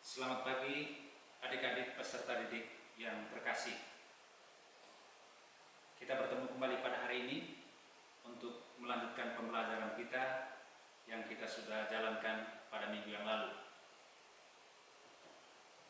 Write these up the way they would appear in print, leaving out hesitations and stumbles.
Selamat pagi adik-adik peserta didik yang terkasih. Kita bertemu kembali pada hari ini untuk melanjutkan pembelajaran kita yang kita sudah jalankan pada minggu yang lalu.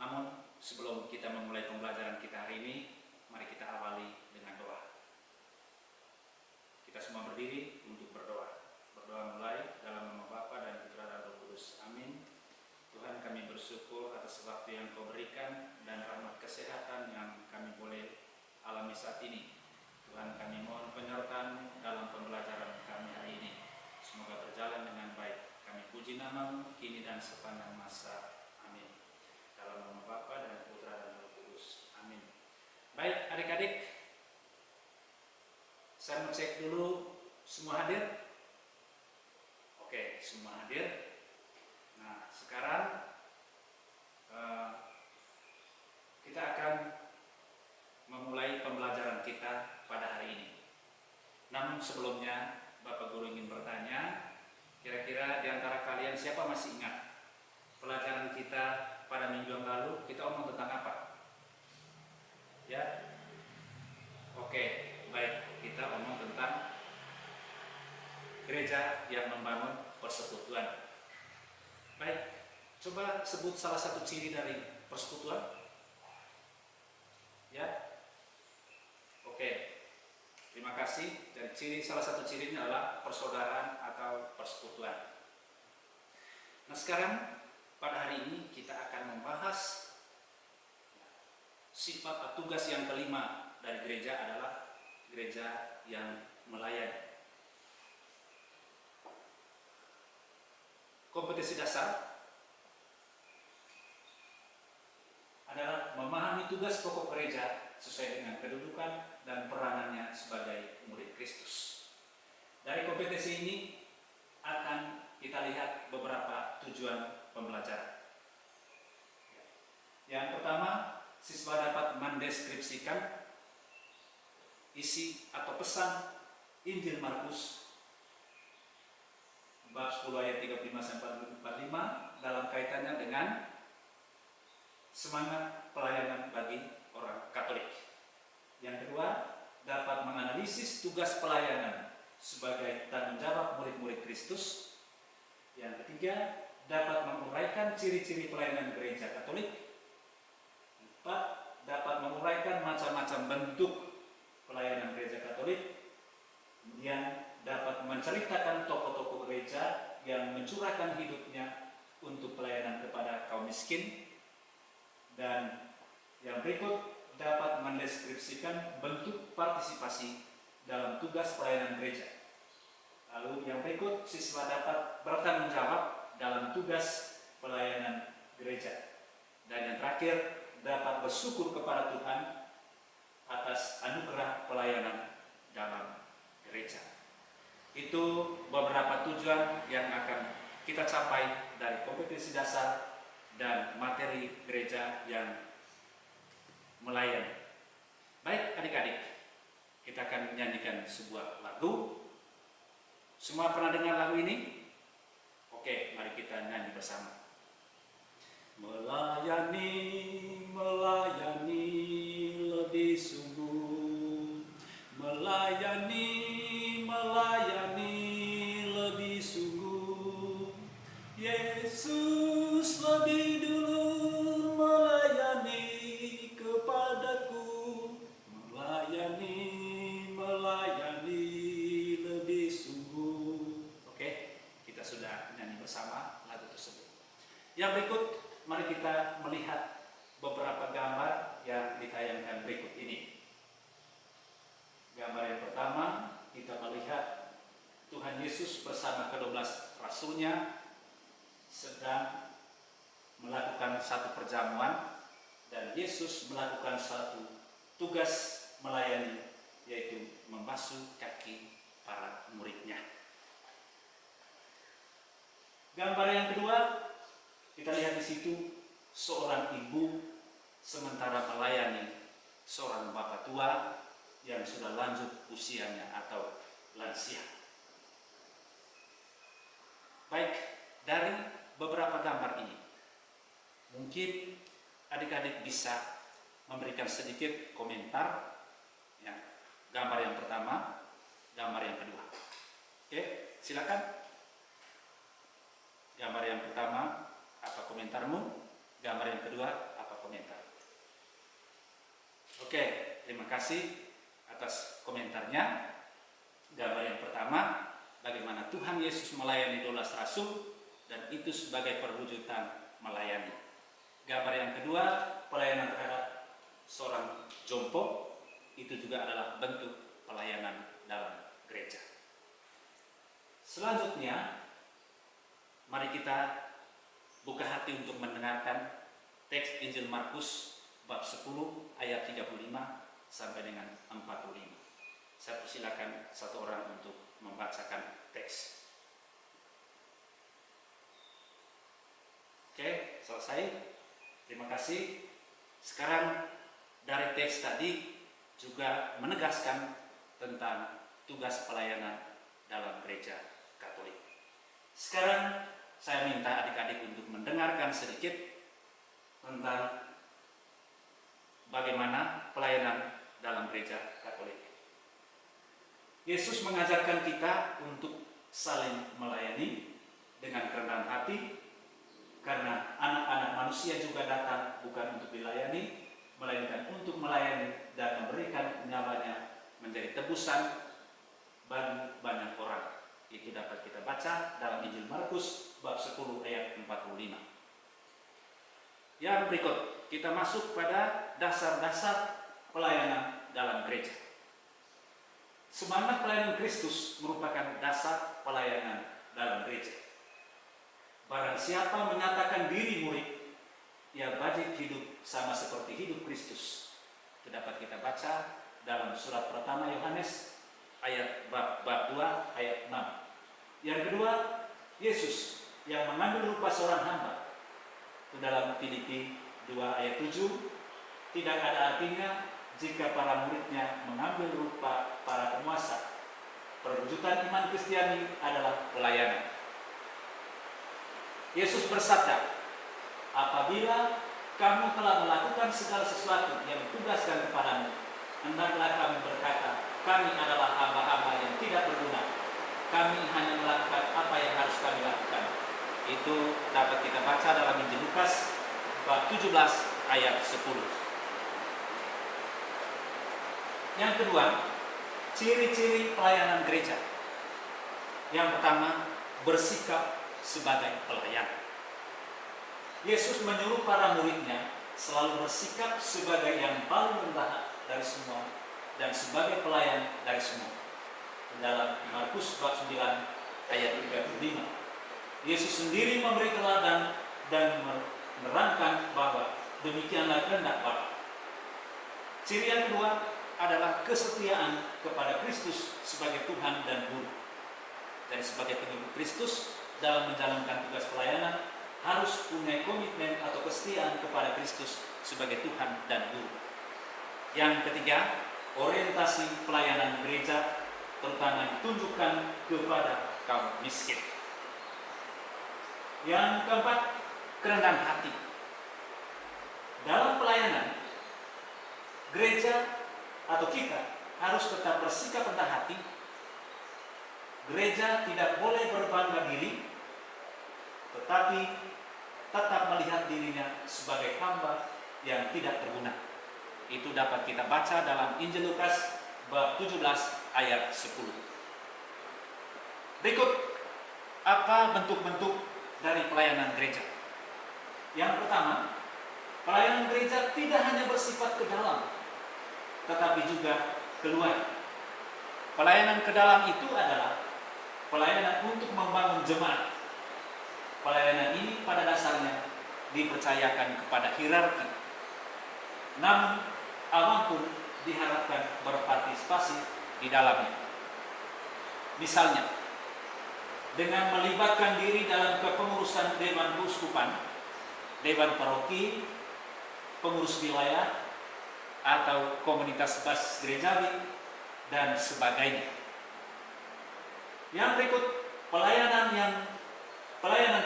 Namun sebelum kita memulai pembelajaran kita hari ini, mari kita awali dengan doa. Kita semua berdiri untuk berdoa. Berdoa mulai dalam nama Bapa dan Putra dan Roh Kudus. Amin. Tuhan, kami bersyukur atas waktu yang Kau berikan dan rahmat kesehatan yang kami boleh alami saat ini. Tuhan, kami mohon penyertaan dalam pembelajaran kami hari ini. Semoga berjalan dengan baik. Kami puji nama-Mu kini dan sepanjang masa. Amin. Dalam nama Bapa dan Putra dan Roh Kudus. Amin. Baik adik-adik, saya mau cek dulu semua hadir. Oke, semua hadir. Nah, sekarang kita akan memulai pembelajaran kita pada hari ini. Namun sebelumnya, Bapak Guru ingin bertanya, kira-kira di antara kalian siapa masih ingat pelajaran kita pada minggu yang lalu? Kita omong tentang apa? Ya? Oke, baik. Kita omong tentang gereja yang membangun persekutuan. Baik, coba sebut salah satu ciri dari persekutuan. Ya, oke. Terima kasih. Dari salah satu cirinya adalah persaudaraan atau persekutuan. Nah, sekarang pada hari ini kita akan membahas sifat atau tugas yang kelima dari gereja adalah gereja yang melayani. Kompetensi dasar adalah memahami tugas pokok gereja sesuai dengan kedudukan dan peranannya sebagai murid Kristus. Dari kompetensi ini akan kita lihat beberapa tujuan pembelajaran. Yang pertama, siswa dapat mendeskripsikan isi atau pesan Injil Markus bab 10 ayat 35-45 dalam kaitannya dengan semangat pelayanan bagi orang Katolik. Yang kedua, dapat menganalisis tugas pelayanan sebagai tanggung jawab murid-murid Kristus. Yang ketiga, dapat menguraikan ciri-ciri pelayanan gereja Katolik. 4, dapat menguraikan macam-macam bentuk pelayanan gereja Katolik. Kemudian dapat menceritakan tokoh-tokoh gereja yang mencurahkan hidupnya untuk pelayanan kepada kaum miskin. Dan yang berikut dapat mendeskripsikan bentuk partisipasi dalam tugas pelayanan gereja. Lalu yang berikut, siswa dapat bertanggung jawab dalam tugas pelayanan gereja. Dan yang terakhir, dapat bersyukur kepada Tuhan atas anugerah pelayanan dalam gereja. Itu beberapa tujuan yang akan kita capai dari kompetensi dasar dan materi gereja yang melayani. Baik adik-adik, kita akan menyanyikan sebuah lagu. Semua pernah dengar lagu ini? Oke, mari kita nyanyi bersama. Melayani, melayani lebih sungguh. Melayani, melayani lebih sungguh. Yesus lebih dulu melayani kepadaku. Melayani, melayani lebih sungguh. Oke, kita sudah nyanyi bersama lagu tersebut. Yang berikut, mari kita melihat beberapa gambar yang ditayangkan berikut ini. Gambar yang pertama, kita melihat Tuhan Yesus bersama ke-12 rasulnya sedang melakukan satu perjamuan, dan Yesus melakukan satu tugas melayani, yaitu membasuh kaki para muridnya. Gambar yang kedua, kita lihat di situ seorang ibu sementara melayani seorang bapak tua yang sudah lanjut usianya atau lansia. Baik, dari beberapa gambar ini Mungkin adik-adik bisa memberikan sedikit komentar, ya, gambar yang pertama, gambar yang kedua. Oke, silakan. Gambar yang pertama, apa komentarmu? Gambar yang kedua, apa komentar? Oke, terima kasih atas komentarnya. Gambar yang pertama, bagaimana Tuhan Yesus melayani 12 rasul, dan itu sebagai perwujudan melayani. Gambar yang kedua, pelayanan terhadap seorang jompo, itu juga adalah bentuk pelayanan dalam gereja. Selanjutnya, mari kita buka hati untuk mendengarkan teks Injil Markus bab 10 ayat 35 sampai dengan 45. Saya persilakan satu orang untuk membacakan teks. Oke, selesai. Terima kasih. Sekarang dari teks tadi juga menegaskan tentang tugas pelayanan dalam gereja Katolik. Sekarang saya minta adik-adik untuk mendengarkan sedikit tentang bagaimana pelayanan dalam gereja Katolik. Yesus mengajarkan kita untuk saling melayani dengan kerendahan hati, karena anak-anak manusia juga datang bukan untuk dilayani, melainkan untuk melayani dan memberikan nyawanya menjadi tebusan bagi banyak orang. Itu dapat kita baca dalam Injil Markus bab 10 ayat 45. Yang berikut, kita masuk pada dasar-dasar pelayanan dalam gereja. Semangat pelayanan Kristus merupakan dasar pelayanan dalam gereja. Barang siapa menyatakan diri murid, ia wajib hidup sama seperti hidup Kristus. Itu dapat kita baca dalam surat pertama Yohanes ayat bab 2 ayat 6. Yang kedua, Yesus yang mengambil rupa seorang hamba. Itu dalam Filipi 2 ayat 7. Tidak ada artinya jika para muridnya mengambil rupa para penguasa. Perwujudan iman Kristiani adalah pelayanan. Yesus bersabda, apabila kamu telah melakukan segala sesuatu yang ditugaskan kepadamu, hendaklah kamu berkata, kami adalah hamba-hamba yang tidak berguna. Kami hanya melakukan apa yang harus kami lakukan. Itu dapat kita baca dalam Injil Lukas bab 17 ayat 10. Yang kedua, ciri-ciri pelayanan gereja. Yang pertama, bersikap sebagai pelayan. Yesus menyuruh para muridnya selalu bersikap sebagai yang paling rendah dari semua dan sebagai pelayan dari semua. Dalam Markus bab 9 ayat 35, Yesus sendiri memberi teladan dan menerangkan bahwa demikianlah kehendak Bapa. Ciri yang kedua adalah kesetiaan kepada Kristus sebagai Tuhan dan Guru. Dan sebagai pengikut Kristus dalam menjalankan tugas pelayanan harus punya komitmen atau kesetiaan kepada Kristus sebagai Tuhan dan Guru. Yang ketiga, orientasi pelayanan gereja terutama ditunjukkan kepada kaum miskin. Yang keempat, kerendahan hati. Dalam pelayanan gereja atau kita harus tetap bersikap rendah hati. Gereja tidak boleh berbangga diri, tetapi tetap melihat dirinya sebagai hamba yang tidak berguna. Itu dapat kita baca dalam Injil Lukas bab 17 ayat 10. Berikut apa bentuk-bentuk dari pelayanan gereja. Yang pertama, pelayanan gereja tidak hanya bersifat ke dalam, tetapi juga keluar. Pelayanan ke dalam itu adalah pelayanan untuk membangun jemaat. Pelayanan ini pada dasarnya dipercayakan kepada hierarki. Namun, awam pun diharapkan berpartisipasi di dalamnya. Misalnya, dengan melibatkan diri dalam kepengurusan dewan keuskupan, dewan paroki, pengurus wilayah, atau komunitas basis gerejawi, dan sebagainya. Yang berikut, pelayanan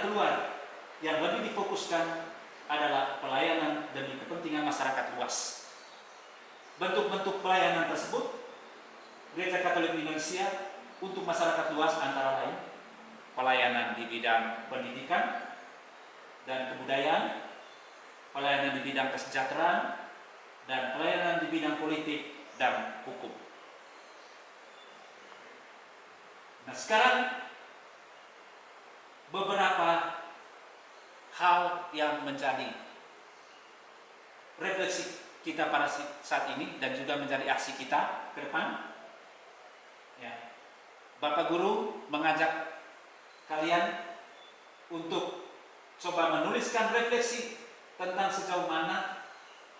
keluar yang lebih difokuskan adalah masyarakat luas. Bentuk-bentuk pelayanan tersebut Gereja Katolik Indonesia untuk masyarakat luas antara lain pelayanan di bidang pendidikan dan kebudayaan, pelayanan di bidang kesejahteraan, dan pelayanan di bidang politik dan hukum. Nah, sekarang beberapa hal yang menjadi refleksi kita pada saat ini dan juga menjadi aksi kita ke depan. Ya. Bapak Guru mengajak kalian untuk coba menuliskan refleksi tentang sejauh mana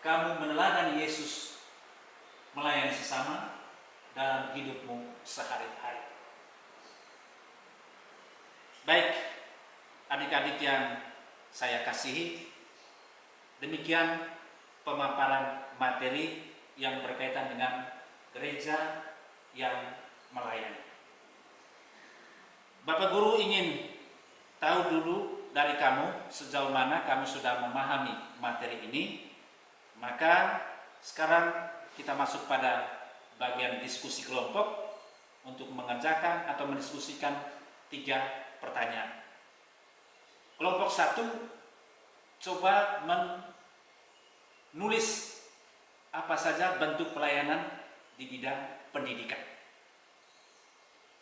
kamu meneladani Yesus melayani sesama dalam hidupmu sehari-hari. Baik, adik-adik yang saya kasihi, demikian pemaparan materi yang berkaitan dengan gereja yang melayani. Bapak Guru ingin tahu dulu dari kamu sejauh mana kamu sudah memahami materi ini. Maka sekarang kita masuk pada bagian diskusi kelompok untuk mengerjakan atau mendiskusikan 3 pertanyaan. Kelompok 1 coba menulis apa saja bentuk pelayanan di bidang pendidikan.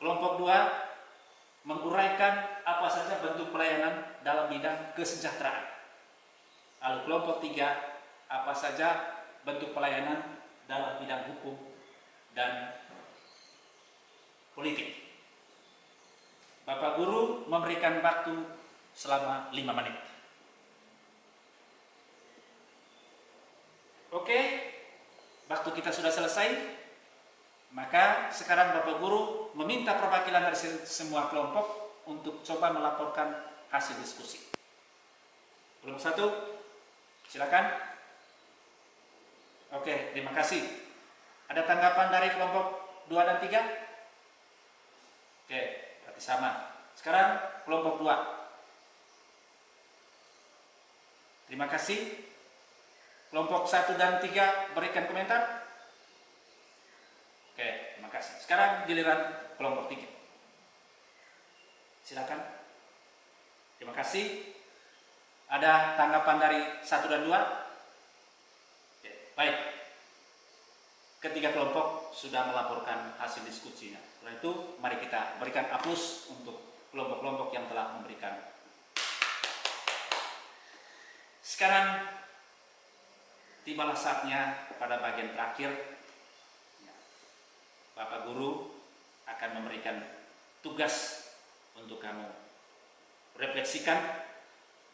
Kelompok 2 menguraikan apa saja bentuk pelayanan dalam bidang kesejahteraan. Lalu kelompok 3 apa saja bentuk pelayanan dalam bidang hukum dan politik. Bapak Guru memberikan waktu selama 5 menit. Oke, waktu kita sudah selesai. Maka sekarang Bapak Guru meminta perwakilan dari semua kelompok untuk coba melaporkan hasil diskusi. Kelompok 1, silakan. Oke, terima kasih. Ada tanggapan dari kelompok 2 dan 3? Oke, berarti sama. Sekarang kelompok 2. Terima kasih. Kelompok 1 dan 3 berikan komentar. Oke, terima kasih. Sekarang giliran kelompok 3. Silakan. Terima kasih. Ada tanggapan dari 1 dan 2? Baik, ketiga kelompok sudah melaporkan hasil diskusinya. Setelah itu, mari kita berikan aplaus untuk kelompok-kelompok yang telah memberikan. Sekarang, tibalah saatnya pada bagian terakhir. Bapak Guru akan memberikan tugas untuk kamu refleksikan,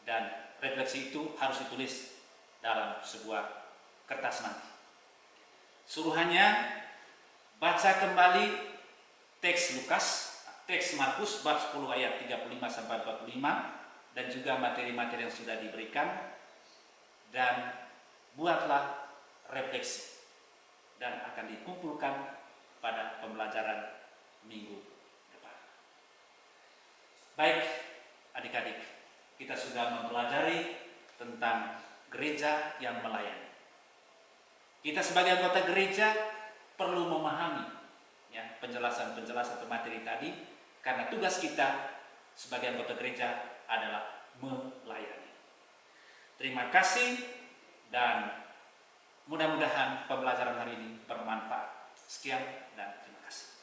dan refleksi itu harus ditulis dalam sebuah kertas nanti. Suruhannya baca kembali teks Lukas, teks Markus bab 10 ayat 35 sampai 45 dan juga materi-materi yang sudah diberikan, dan buatlah refleksi dan akan dikumpulkan pada pembelajaran minggu depan. Baik, adik-adik, kita sudah mempelajari tentang gereja yang melayani. Kita sebagai anggota gereja perlu memahami penjelasan-penjelasan atau materi tadi, karena tugas kita sebagai anggota gereja adalah melayani. Terima kasih, dan mudah-mudahan pembelajaran hari ini bermanfaat. Sekian dan terima kasih.